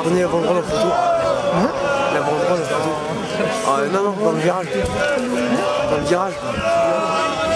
Prenez la banderole en photo. La banderole en photo. Ah non, non, dans le virage. Dans le virage.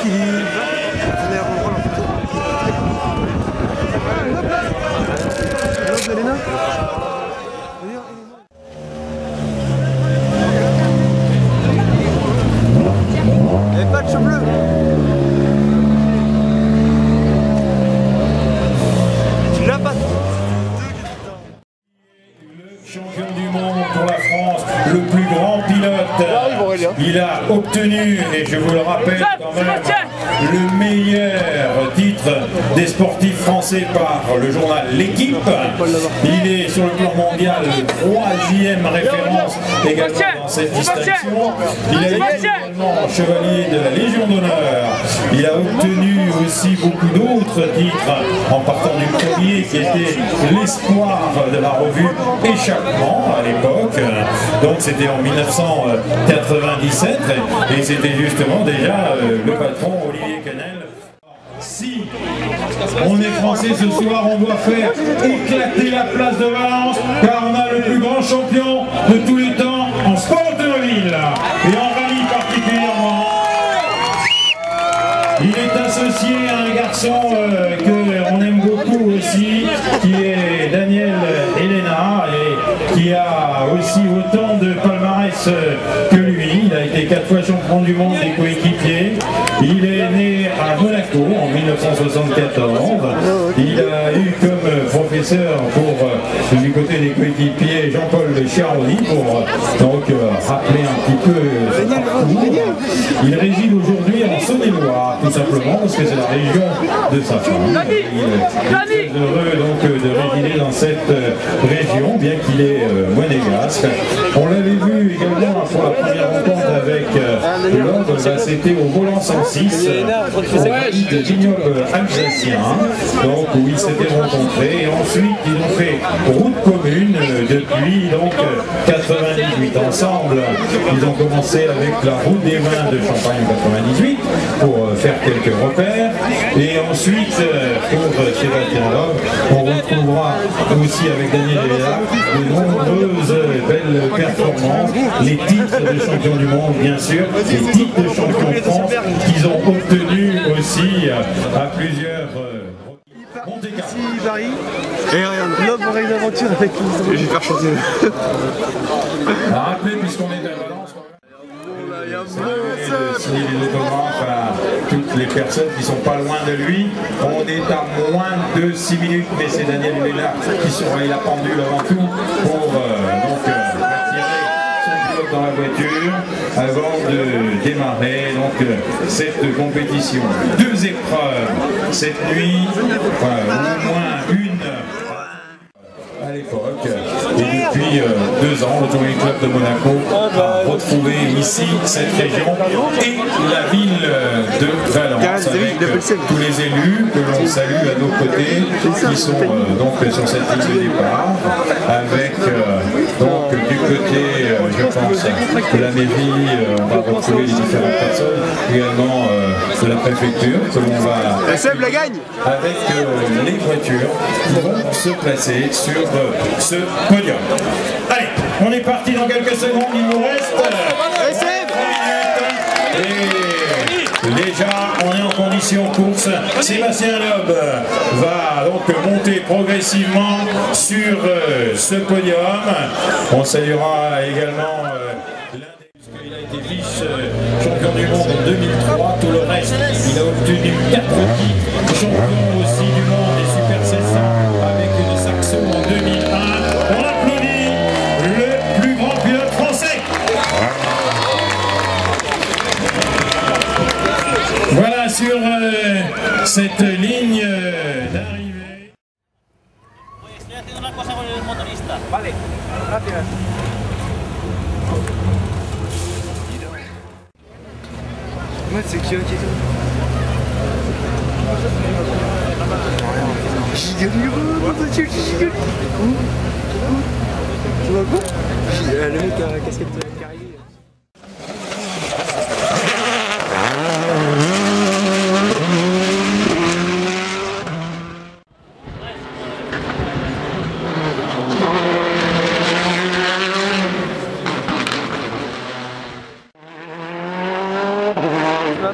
Prenez la banderole en photo. Hop, Elena. Et patch bleu. Tu l'as pas. Champion du monde pour la France, le plus grand pilote. Il a obtenu, et je vous le rappelle quand même, le meilleur titre des sportifs français par le journal L'Équipe. Il est sur le plan mondial le 3e référence également dans cette distinction. Il a été également chevalier de la Légion d'honneur. Il a obtenu aussi beaucoup d'autres titres en partant du premier qui était l'espoir de la revue Échappement à l'époque. Donc c'était en 1997 et c'était justement déjà le patron Olivier Canel. Si on est français ce soir, on doit faire éclater la place de Valence car on a le plus grand champion de tous les temps en sport automobile et en rallye particulièrement. Il est associé à un garçon qu'on aime beaucoup aussi, qui est Daniel Elena et qui a aussi autant de palmarès que lui. Il a été 4 fois champion du monde des coéquipiers. Il est né à Monaco en 1974. Il a eu comme professeur du côté des coéquipiers Jean-Paul Charoli pour donc rappeler un petit peu son parcours. Il réside aujourd'hui en Saône-et-Loire, tout simplement parce que c'est la région de sa femme. Il est très heureux donc de résider dans cette région, bien qu'il est monégasque. On l'avait vu également pour la première rencontre avec Londres, c'était au volant 106, de vignoble alsacien, donc où ils s'étaient rencontrés. Et ensuite, ils ont fait route commune depuis donc 98 ensemble. Ils ont commencé avec la route des vins de Champagne en 98 pour faire quelques repères. Et ensuite, pour Sébastien Loeb, on retrouvera aussi avec Daniel Elena de nombreuses belles performances, les titres de champion du monde bien sûr, les titres de champion de France qu'ils ont obtenus aussi à plusieurs Monte-Carlo. Ici Paris. Et rien. L'homme aurait une aventure avec nous. Je vais faire chanter. Rappelez puisqu'on est à Valence. De signer des autographes à toutes les personnes qui sont pas loin de lui. On est à moins de 6 minutes, mais c'est Daniel Elena qui surveille la pendule avant tout pour attirer son pilote dans la voiture avant de démarrer donc cette compétition. 2 épreuves cette nuit, au moins une à l'époque. Et depuis 2 ans, l'Automobile Club de Monaco a retrouvé ici cette région et la ville de Valence avec tous les élus que l'on salue à nos côtés qui sont donc sur cette ligne de départ avec donc du côté je pense de la mairie on va retrouver les différentes personnes également de la préfecture que l'on va avec les voitures qui vont se placer sur ce podium. Allez, on est parti dans quelques secondes, il nous reste 3 minutes. Et déjà, on est en condition course. Sébastien Loeb va donc monter progressivement sur ce podium. On saluera également l'un des... Il a été vice-champion du monde en 2003. Tout le reste, il a obtenu 4 titres. Champion aussi du monde des Super 700 avec une Saxo en 2001. On applaudit le plus grand pilote français. Voilà sur cette ligne d'arrivée. Estoy haciendo una cosa con el motorista. Vale, gracias. C'est qui ok ça va quoi? Le mec a la casquette carrée. Je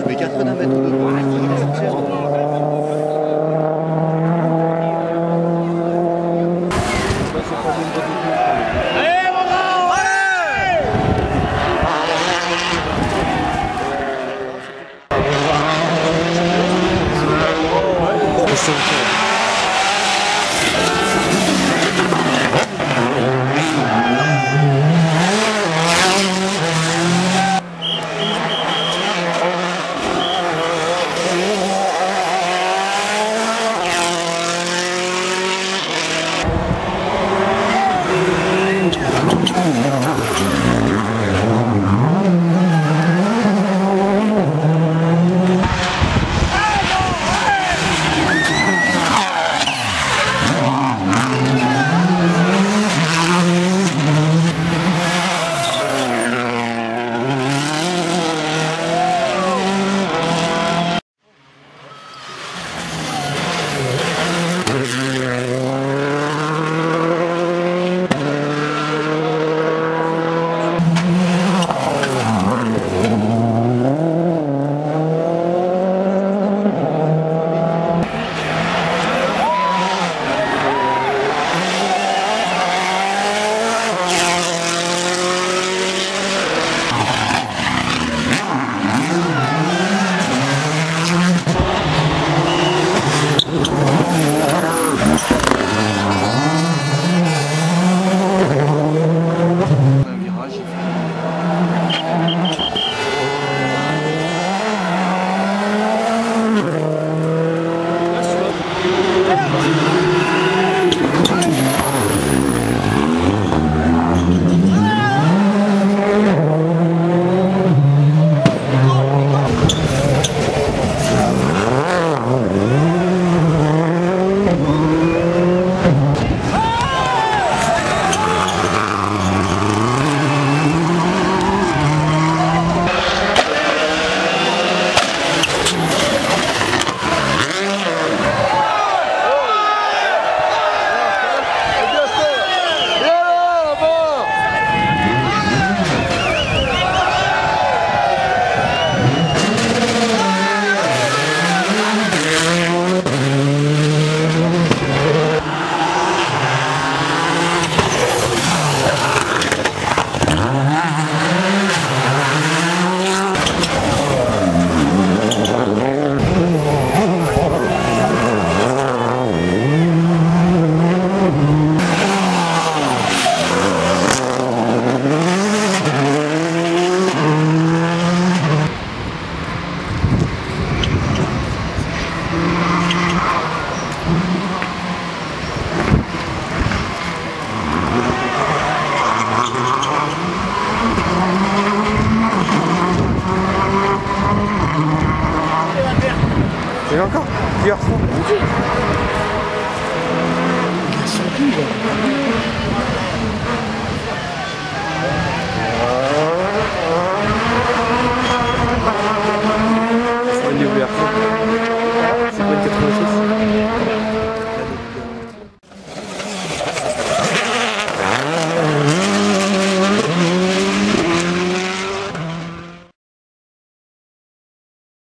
mets 80 mètres de droit. Il y a encore, garçon. Garçon.